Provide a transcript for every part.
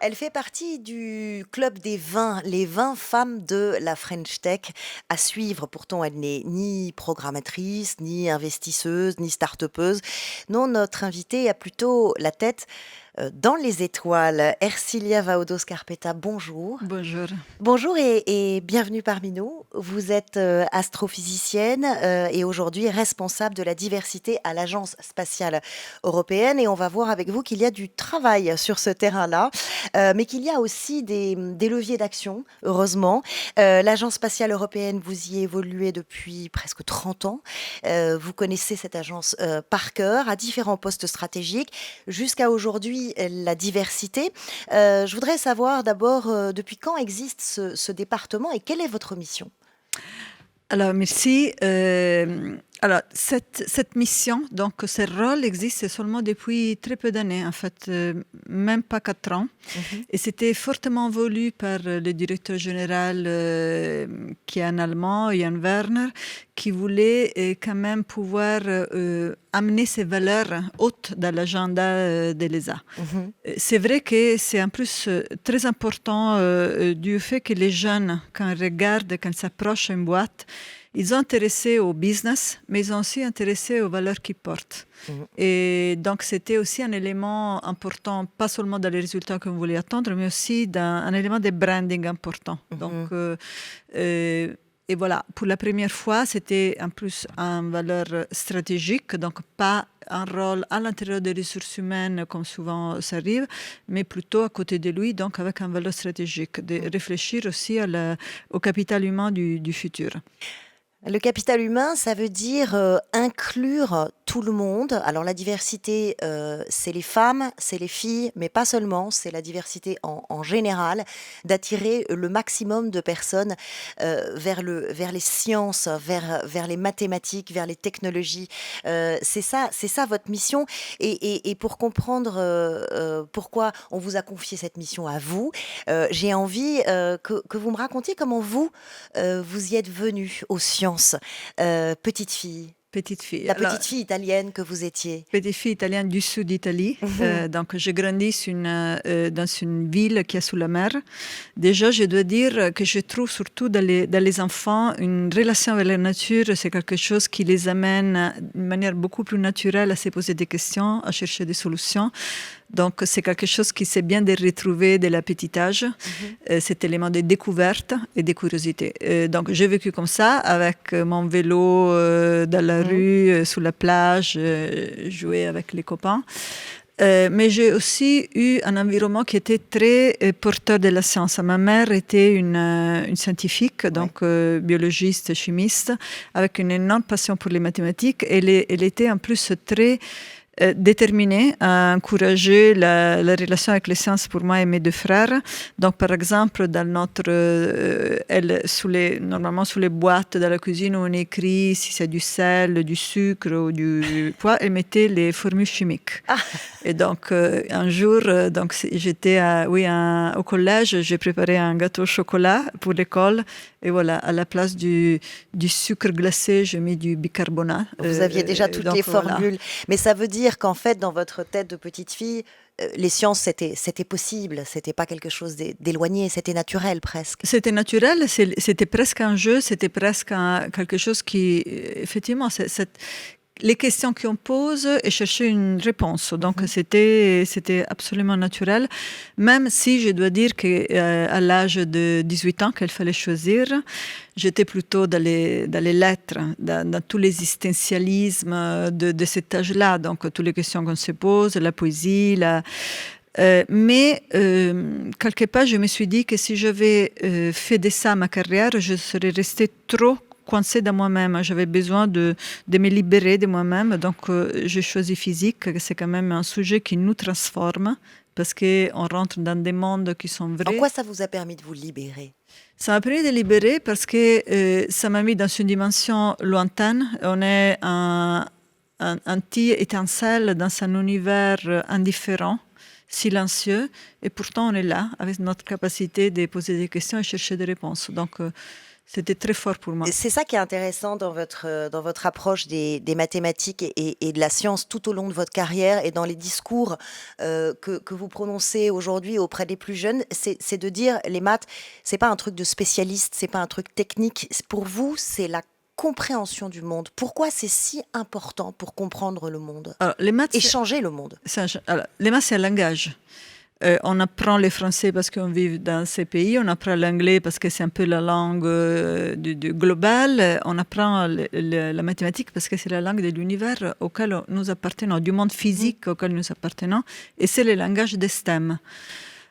Elle fait partie du club des 20, les 20 femmes de la French Tech à suivre. Pourtant, elle n'est ni programmatrice, ni investisseuse, ni start-upeuse. Non, notre invitée a plutôt la tête dans les étoiles. Ercilia Vaodos-Carpeta, bonjour. Bonjour. Bonjour et bienvenue parmi nous. Vous êtes astrophysicienne et aujourd'hui responsable de la diversité à l'Agence spatiale européenne. Et on va voir avec vous qu'il y a du travail sur ce terrain-là, mais qu'il y a aussi des leviers d'action, heureusement. L'Agence spatiale européenne, vous y évoluez depuis presque 30 ans. Vous connaissez cette agence par cœur, à différents postes stratégiques, jusqu'à aujourd'hui la diversité. Je voudrais savoir d'abord depuis quand existe ce département et quelle est votre mission? Alors, merci. Alors, cette mission, donc ce rôle existe seulement depuis très peu d'années, en fait, même pas 4 ans. Et c'était fortement voulu par le directeur général qui est un Allemand, Jan Werner, qui voulait quand même pouvoir amener ces valeurs hautes dans l'agenda de l'ESA. C'est vrai que c'est en plus très important du fait que les jeunes, quand ils regardent, quand ils s'approchent d'une boîte, ils sont intéressés au business, mais ils sont aussi intéressés aux valeurs qu'ils portent. Et donc, c'était aussi un élément important, pas seulement dans les résultats qu'on voulait attendre, mais aussi un élément de branding important. Donc, et voilà, pour la première fois, c'était en plus une valeur stratégique, donc pas un rôle à l'intérieur des ressources humaines, comme souvent ça arrive, mais plutôt à côté de lui, donc avec une valeur stratégique, de réfléchir aussi au capital humain du futur. Le capital humain, ça veut dire inclure tout le monde. Alors la diversité, c'est les femmes, c'est les filles, mais pas seulement, c'est la diversité en général, d'attirer le maximum de personnes vers les sciences, vers les mathématiques, vers les technologies. C'est ça votre mission. Et pour comprendre pourquoi on vous a confié cette mission à vous, j'ai envie que vous me racontiez comment vous y êtes venue aux sciences. Petite fille. Petite fille. La petite fille italienne que vous étiez. Petite fille italienne du sud d'Italie. Donc, j'ai grandi dans une ville qui est sous la mer. Déjà, je dois dire que je trouve surtout dans les enfants une relation avec la nature. C'est quelque chose qui les amène d'une manière beaucoup plus naturelle à se poser des questions, à chercher des solutions. Donc, c'est quelque chose qui c'est bien de retrouver dès le petit âge, cet élément de découverte et de curiosité. Donc, j'ai vécu comme ça, avec mon vélo dans la rue, sous la plage, jouer avec les copains. Mais j'ai aussi eu un environnement qui était très porteur de la science. Ma mère était une scientifique, donc biologiste, chimiste, avec une énorme passion pour les mathématiques. Elle était en plus très déterminée à encourager la relation avec les sciences pour moi et mes deux frères. Donc, par exemple, dans normalement sous les boîtes de la cuisine où on écrit si c'est du sel, du sucre ou du poids, elle mettait les formules chimiques. Et donc, un jour, j'étais au collège, j'ai préparé un gâteau au chocolat pour l'école. Et voilà, à la place du sucre glacé, j'ai mis du bicarbonate. Vous aviez déjà toutes les formules. Voilà. Mais ça veut dire qu'en fait, dans votre tête de petite fille, les sciences, c'était possible. C'était pas quelque chose d'éloigné, c'était naturel presque. C'était naturel, c'était presque un jeu, c'était presque quelque chose qui, effectivement, les questions qu'on pose et chercher une réponse. Donc, c'était absolument naturel, même si je dois dire qu'à l'âge de 18 ans qu'il fallait choisir, j'étais plutôt dans les lettres, dans tous les existentialismes de cet âge-là. Donc, toutes les questions qu'on se pose, la poésie, mais quelque part, je me suis dit que si j'avais fait de ça ma carrière, je serais restée trop coincée dans moi-même. J'avais besoin de me libérer de moi-même. Donc, j'ai choisi physique. C'est quand même un sujet qui nous transforme parce qu'on rentre dans des mondes qui sont vrais. En quoi ça vous a permis de vous libérer ? Ça m'a permis de libérer parce que ça m'a mis dans une dimension lointaine. On est un petit étincelle dans un univers indifférent, silencieux, et pourtant on est là avec notre capacité de poser des questions et chercher des réponses. Donc, C'était très fort pour moi. C'est ça qui est intéressant dans votre approche des mathématiques et de la science tout au long de votre carrière et dans les discours que vous prononcez aujourd'hui auprès des plus jeunes, c'est de dire les maths, c'est pas un truc de spécialiste, c'est pas un truc technique. Pour vous, c'est la compréhension du monde. Pourquoi c'est si important pour comprendre le monde Alors, les maths, et changer le monde? Les maths, c'est un langage. On apprend le français parce qu'on vit dans ces pays, on apprend l'anglais parce que c'est un peu la langue du global, on apprend la mathématique parce que c'est la langue de l'univers auquel nous appartenons, du monde physique auquel nous appartenons, et c'est le langage des STEM.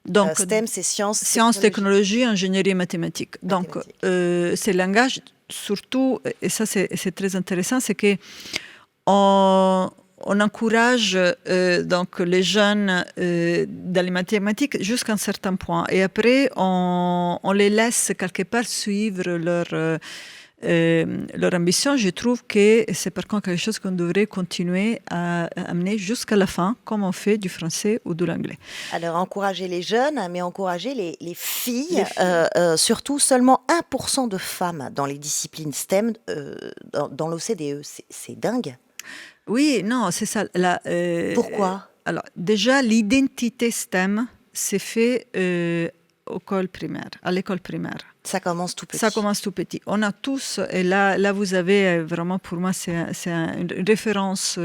Donc, STEM, c'est sciences, technologie, ingénierie et mathématiques. Donc, ces langages, surtout, et ça c'est très intéressant, c'est que on encourage donc les jeunes dans les mathématiques jusqu'à un certain point. Et après, on les laisse quelque part suivre leur ambition. Je trouve que c'est par contre quelque chose qu'on devrait continuer à amener jusqu'à la fin, comme on fait du français ou de l'anglais. Alors, encourager les jeunes, mais encourager les filles. Surtout, seulement 1% de femmes dans les disciplines STEM dans l'OCDE. C'est dingue. Oui, non, c'est ça. Pourquoi? Alors, déjà, l'identité STEM s'est fait à l'école primaire. Ça commence tout petit. Ça commence tout petit. On a tous, et là vous avez vraiment, pour moi, c'est une référence,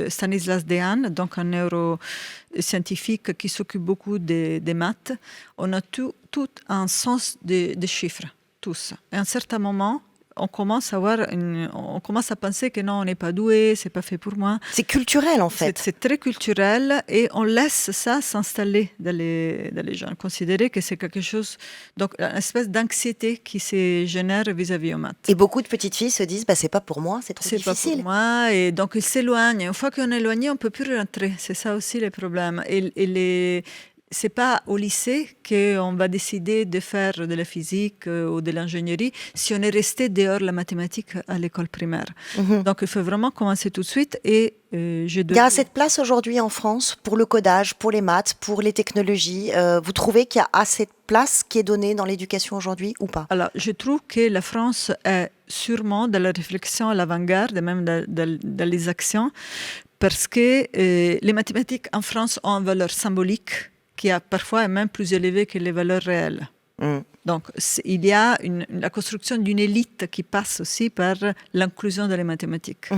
Stanislas Dehaene, donc un neuroscientifique qui s'occupe beaucoup des maths. On a tout un sens des chiffres, tous. Et à un certain moment, on commence à penser que non, on n'est pas doué, c'est pas fait pour moi. C'est culturel en fait. C'est très culturel et on laisse ça s'installer dans les gens. Considérer que c'est quelque chose, donc une espèce d'anxiété qui se génère vis-à-vis aux maths. Et beaucoup de petites filles se disent, c'est pas pour moi, c'est trop difficile. C'est pas pour moi, et donc ils s'éloignent. Une fois qu'on est éloigné, on peut plus rentrer. C'est ça aussi le problème. C'est pas au lycée qu'on va décider de faire de la physique ou de l'ingénierie si on est resté dehors de la mathématique à l'école primaire. Donc il faut vraiment commencer tout de suite. Et il y a assez de place aujourd'hui en France pour le codage, pour les maths, pour les technologies. Vous trouvez qu'il y a assez de place qui est donnée dans l'éducation aujourd'hui ou pas? Alors, je trouve que la France est sûrement dans la réflexion à l'avant-garde, même dans les actions, parce que les mathématiques en France ont une valeur symbolique qui a parfois est même plus élevée que les valeurs réelles. Donc, il y a la construction d'une élite qui passe aussi par l'inclusion dans les mathématiques.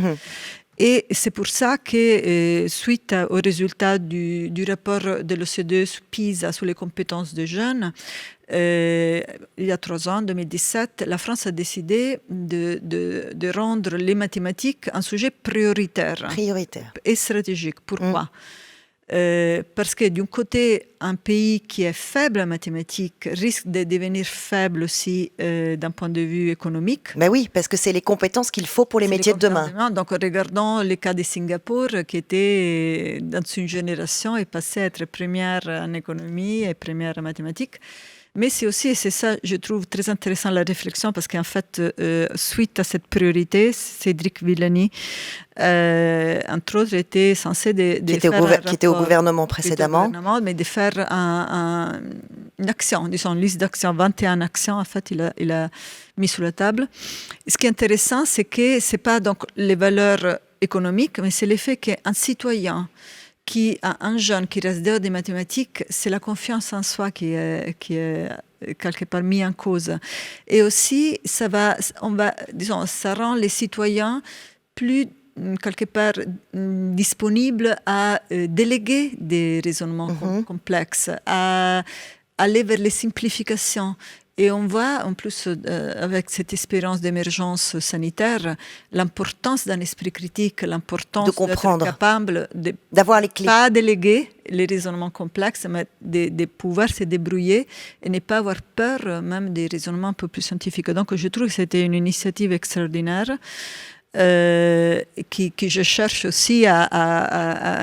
Et c'est pour ça que, suite aux résultats du rapport de l'OCDE PISA sur les compétences des jeunes, il y a 3 ans, en 2017, la France a décidé de rendre les mathématiques un sujet prioritaire. Et stratégique. Pourquoi ? Parce que d'un côté, un pays qui est faible en mathématiques risque de devenir faible aussi d'un point de vue économique. Ben oui, parce que c'est les compétences qu'il faut pour les métiers de demain. Donc regardons le cas de Singapour, qui était dans une génération est passé à être première en économie et première en mathématiques. Mais c'est aussi, et c'est ça, je trouve très intéressant la réflexion, parce qu'en fait, suite à cette priorité, Cédric Villani, entre autres, était censé qui était au gouvernement précédemment. Mais de faire une action, disons, une liste d'actions, 21 actions, en fait, il a mis sur la table. Ce qui est intéressant, c'est que ce n'est pas donc les valeurs économiques, mais c'est l'effet qu'un citoyen un jeune qui reste dehors des mathématiques, c'est la confiance en soi qui est quelque part mise en cause. Et aussi, ça rend les citoyens plus, quelque part, disponibles à déléguer des raisonnements complexes, à aller vers les simplifications. Et on voit, en plus, avec cette expérience d'émergence sanitaire, l'importance d'un esprit critique, l'importance d'être capable d'avoir les clés. Pas déléguer les raisonnements complexes, mais de pouvoir se débrouiller et ne pas avoir peur même des raisonnements un peu plus scientifiques. Donc, je trouve que c'était une initiative extraordinaire. Que je cherche aussi à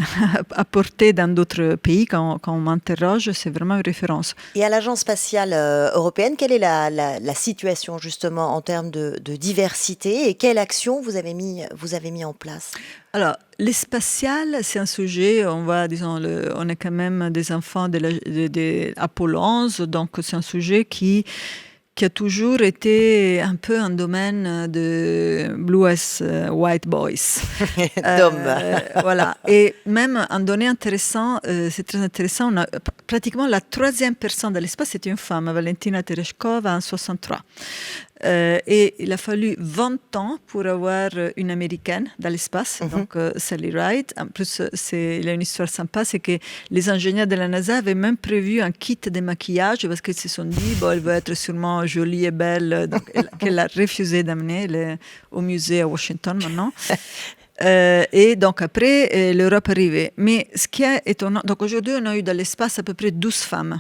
porter dans d'autres pays quand on m'interroge, c'est vraiment une référence. Et à l'Agence spatiale européenne, quelle est la situation justement en termes de diversité et quelle action vous avez mis en place? Alors, les spatiales, c'est un sujet, on est quand même des enfants d'Apollo 11, donc c'est un sujet qui qui a toujours été un peu un domaine de blues white boys. D'hommes. Voilà. Et même un donné intéressant, c'est très intéressant, on a, pratiquement la troisième personne dans l'espace, c'était une femme, Valentina Tereshkova, en 63. Et il a fallu 20 ans pour avoir une américaine dans l'espace, donc Sally Ride. En plus, il y a une histoire sympa, c'est que les ingénieurs de la NASA avaient même prévu un kit de maquillage parce qu'ils se sont dit, bon, elle va être sûrement jolie et belle, donc qu'elle a refusé d'amener au musée à Washington maintenant. Et donc après, l'Europe est arrivée. Mais ce qui est étonnant, donc aujourd'hui on a eu dans l'espace à peu près 12 femmes.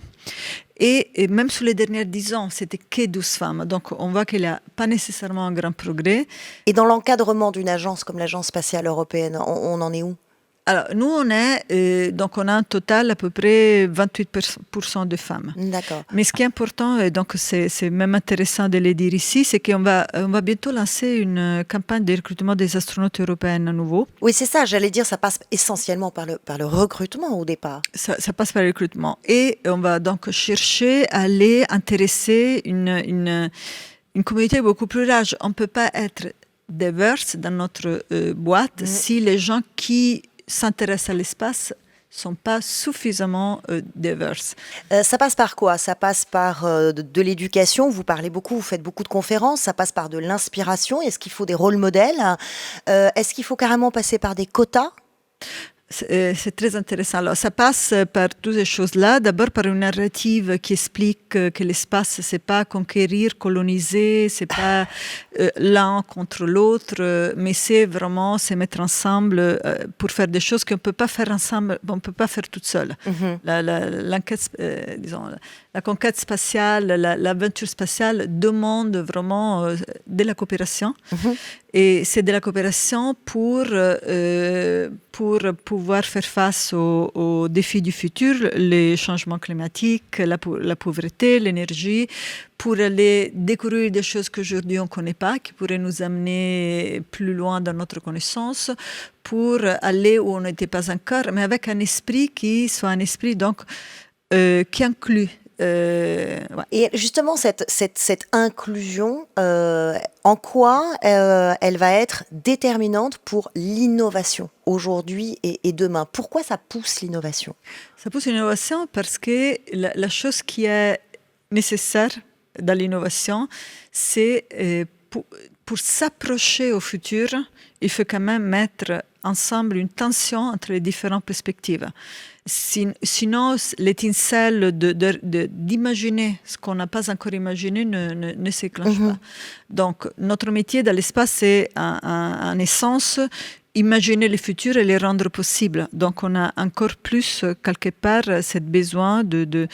Et même sur les dernières 10 ans, c'était que 12 femmes. Donc on voit qu'il n'y a pas nécessairement un grand progrès. Et dans l'encadrement d'une agence comme l'Agence spatiale européenne, on en est où? Alors, nous, on a un total à peu près 28% de femmes. D'accord. Mais ce qui est important, et donc c'est même intéressant de le dire ici, c'est qu'on va bientôt lancer une campagne de recrutement des astronautes européennes à nouveau. Oui, c'est ça, j'allais dire, ça passe essentiellement par le recrutement au départ. Ça passe par le recrutement. Et on va donc chercher à aller intéresser une communauté beaucoup plus large. On ne peut pas être diverse dans notre boîte si les gens qui s'intéressent à l'espace sont pas suffisamment diverses. Ça passe par quoi? Ça passe par de l'éducation, vous parlez beaucoup, vous faites beaucoup de conférences, ça passe par de l'inspiration, est-ce qu'il faut des rôles modèles? Est-ce qu'il faut carrément passer par des quotas? C'est très intéressant. Alors, ça passe par toutes ces choses-là. D'abord par une narrative qui explique que l'espace, c'est pas conquérir, coloniser, c'est pas l'un contre l'autre, mais c'est vraiment se mettre ensemble pour faire des choses qu'on peut pas faire ensemble, on peut pas faire toute seule. L'enquête, la conquête spatiale, l'aventure spatiale demande vraiment de la coopération. Et c'est de la coopération pour pouvoir faire face aux défis du futur, les changements climatiques, la pauvreté, l'énergie, pour aller découvrir des choses qu'aujourd'hui on ne connaît pas, qui pourraient nous amener plus loin dans notre connaissance, pour aller où on n'était pas encore, mais avec un esprit qui soit un esprit donc, qui inclut. Ouais. Et justement, cette inclusion, en quoi elle va être déterminante pour l'innovation aujourd'hui et demain? Pourquoi ça pousse l'innovation? Ça pousse l'innovation parce que la chose qui est nécessaire dans l'innovation, c'est pour s'approcher au futur, il faut quand même mettre ensemble une tension entre les différentes perspectives. Sinon, l'étincelle d'imaginer ce qu'on n'a pas encore imaginé ne s'éclenche pas. Donc, notre métier dans l'espace, c'est en essence imaginer le futur et le rendre possible. Donc, on a encore plus, quelque part, ce besoin de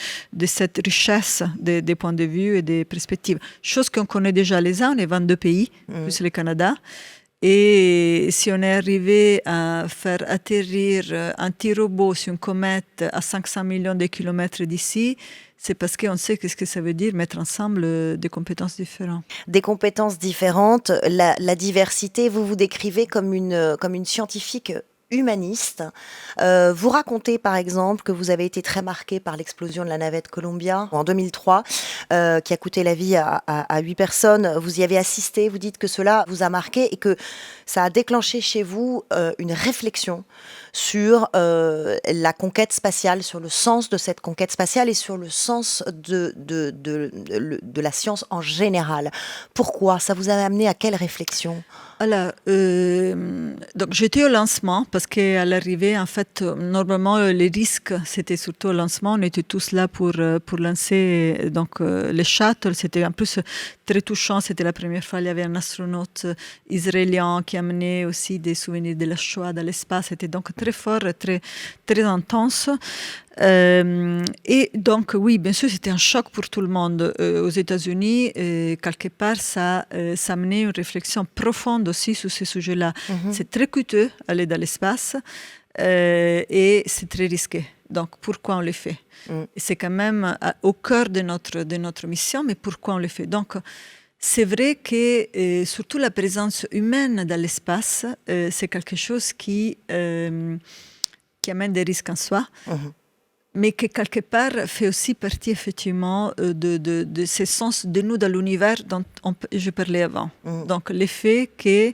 cette richesse des points de vue et des perspectives. Chose qu'on connaît déjà les uns, on est 22 pays, plus le Canada. Et si on est arrivé à faire atterrir un petit robot sur une comète à 500 millions de kilomètres d'ici, c'est parce qu'on sait ce que ça veut dire mettre ensemble des compétences différentes. Des compétences différentes, la diversité, vous vous décrivez comme une scientifique humaniste. Vous racontez par exemple que vous avez été très marqué par l'explosion de la navette Columbia en 2003, qui a coûté la vie à 8 personnes. Vous y avez assisté, vous dites que cela vous a marqué et que ça a déclenché chez vous une réflexion sur la conquête spatiale, sur le sens de cette conquête spatiale et sur le sens de la science en général. Pourquoi? Ça vous a amené à quelle réflexion? Alors, donc j'étais au lancement parce qu'à l'arrivée, en fait, normalement, les risques, c'était surtout au lancement. On était tous là pour lancer donc, les shuttles. C'était en plus très touchant. C'était la première fois qu'il y avait un astronaute israélien qui amenait aussi des souvenirs de la Shoah dans l'espace. C'était donc très fort, très, très intense. Et donc, oui, bien sûr, c'était un choc pour tout le monde. Aux États-Unis, quelque part, ça amenait une réflexion profonde aussi sur ces sujets-là. C'est très coûteux aller dans l'espace et c'est très risqué. Donc, pourquoi on le fait? C'est quand même au cœur de notre mission, mais pourquoi on le fait? Donc, c'est vrai que surtout la présence humaine dans l'espace, c'est quelque chose qui amène des risques en soi. mais qui quelque part fait aussi partie effectivement de ces sens de nous dans l'univers dont je parlais avant. Donc l'effet que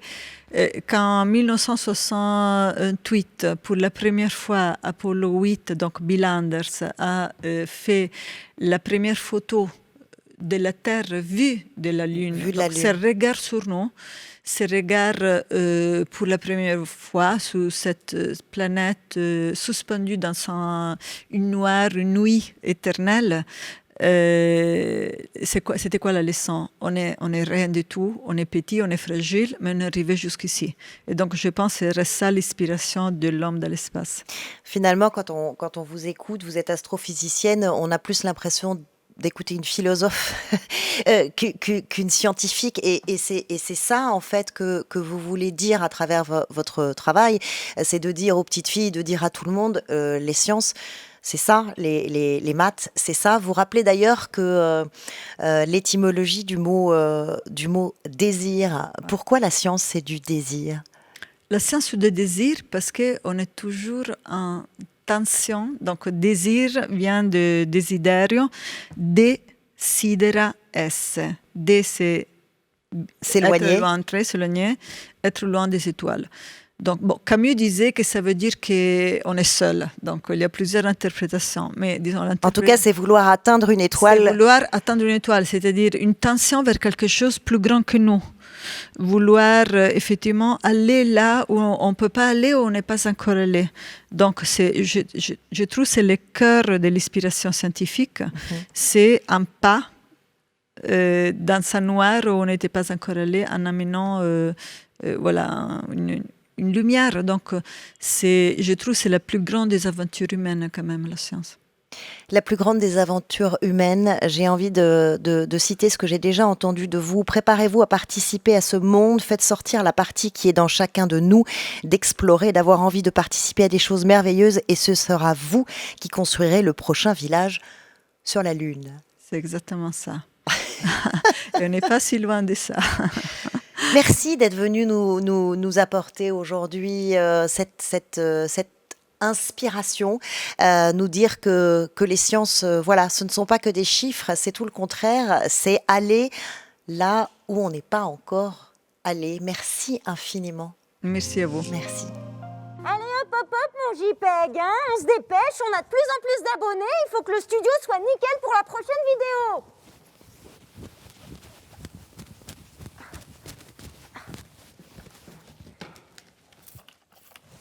qu'en 1968, pour la première fois, Apollo 8, donc Bill Anders, a fait la première photo de la Terre vue de la Lune. Donc, ce regard sur nous, ce regard pour la première fois sur cette planète suspendue dans une nuit éternelle. C'était quoi la leçon? On est rien du tout, on est petit, on est fragile, mais on est arrivé jusqu'ici. Et donc je pense que c'est ça l'inspiration de l'homme dans l'espace. Finalement, quand on vous écoute, vous êtes astrophysicienne, on a plus l'impression d'écouter une philosophe qu'une scientifique, et c'est ça en fait que vous voulez dire à travers votre travail, c'est de dire aux petites filles, de dire à tout le monde, les sciences, c'est ça, les maths, c'est ça. Vous rappelez d'ailleurs que l'étymologie du mot désir, pourquoi la science c'est du désir? La science c'est du désir parce qu'on est toujours en tension, donc désir vient de desiderio, desidera esse. C'est s'éloigner, être loin, très s'éloigner, être loin des étoiles. Donc, bon, Camus disait que ça veut dire qu'on est seul. Donc, il y a plusieurs interprétations. Mais disons, en tout cas, c'est vouloir atteindre une étoile. C'est vouloir atteindre une étoile, c'est-à-dire une tension vers quelque chose plus grand que nous. Vouloir effectivement aller là où on ne peut pas aller, où on n'est pas encore allé. Donc, je trouve que c'est le cœur de l'inspiration scientifique. C'est un pas dans un noir où on n'était pas encore allé, en amenant voilà, une lumière. Donc, je trouve que c'est la plus grande des aventures humaines quand même, la science. La plus grande des aventures humaines, j'ai envie de citer ce que j'ai déjà entendu de vous. Préparez-vous à participer à ce monde, faites sortir la partie qui est dans chacun de nous, d'explorer, d'avoir envie de participer à des choses merveilleuses, et ce sera vous qui construirez le prochain village sur la Lune. C'est exactement ça. Et on n'est pas si loin de ça. Merci d'être venu nous apporter aujourd'hui cette inspiration, nous dire que les sciences, voilà, ce ne sont pas que des chiffres, c'est tout le contraire, c'est aller là où on n'est pas encore allé. Merci infiniment. Merci à vous. Merci. Allez hop hop hop mon JPEG, hein, on se dépêche, on a de plus en plus d'abonnés, il faut que le studio soit nickel pour la prochaine vidéo.